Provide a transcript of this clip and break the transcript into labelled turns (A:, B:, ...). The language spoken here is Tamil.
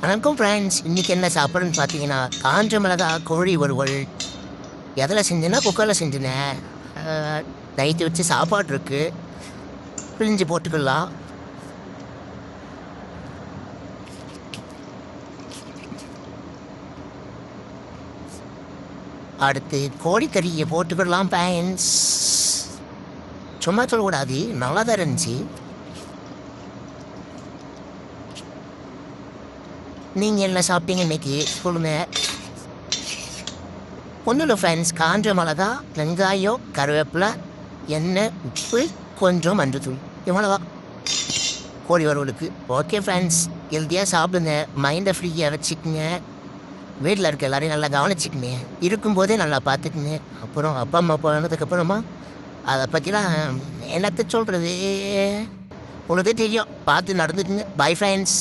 A: வணக்கம் ஃப்ரெண்ட்ஸ். இன்றைக்கி என்ன சாப்பிட்றேன்னு பார்த்தீங்கன்னா, காஞ்ச மிளகா கோழி வறுவல். எதில் செஞ்சேன்னா குக்கரில் செஞ்சுனேன். நைட்டு வச்சு சாப்பாடு இருக்குது, பிழிஞ்சு போட்டுக்கலாம். அடுத்து கோழிக்கறியை போட்டுக்கிடலாம் ஃப்ரெண்ட்ஸ். சும்மா சொல்லக்கூடாது, நல்லா தான் இருந்துச்சு. நீங்கள் என்ன சாப்பிட்டீங்க இன்னைக்கு சொல்லுங்க. ஒன்றும் இல்லை ஃப்ரெண்ட்ஸ், காஞ்ச மிளகா, வெங்காயம், கருவேப்பிலை, எண்ணெய், உப்பு, கொஞ்சம் மஞ்சத்தூள், இவ்வளோவா கோழி வறுவலுக்கு. ஓகே ஃப்ரெண்ட்ஸ், ஹெல்த்தியாக சாப்பிடுங்க, மைண்டை ஃப்ரீயாக வச்சுக்கோங்க, வீட்டில் இருக்க எல்லாரையும் நல்லா கவனிச்சிக்கங்க, இருக்கும்போதே நல்லா பார்த்துக்குங்க. அப்புறம் அப்பா அம்மா போனதுக்கப்புறமா அதை பற்றிலாம் என்னத்தை சொல்கிறது, உங்களுக்கே தெரியும். பார்த்து நடந்துக்குங்க. Bye friends.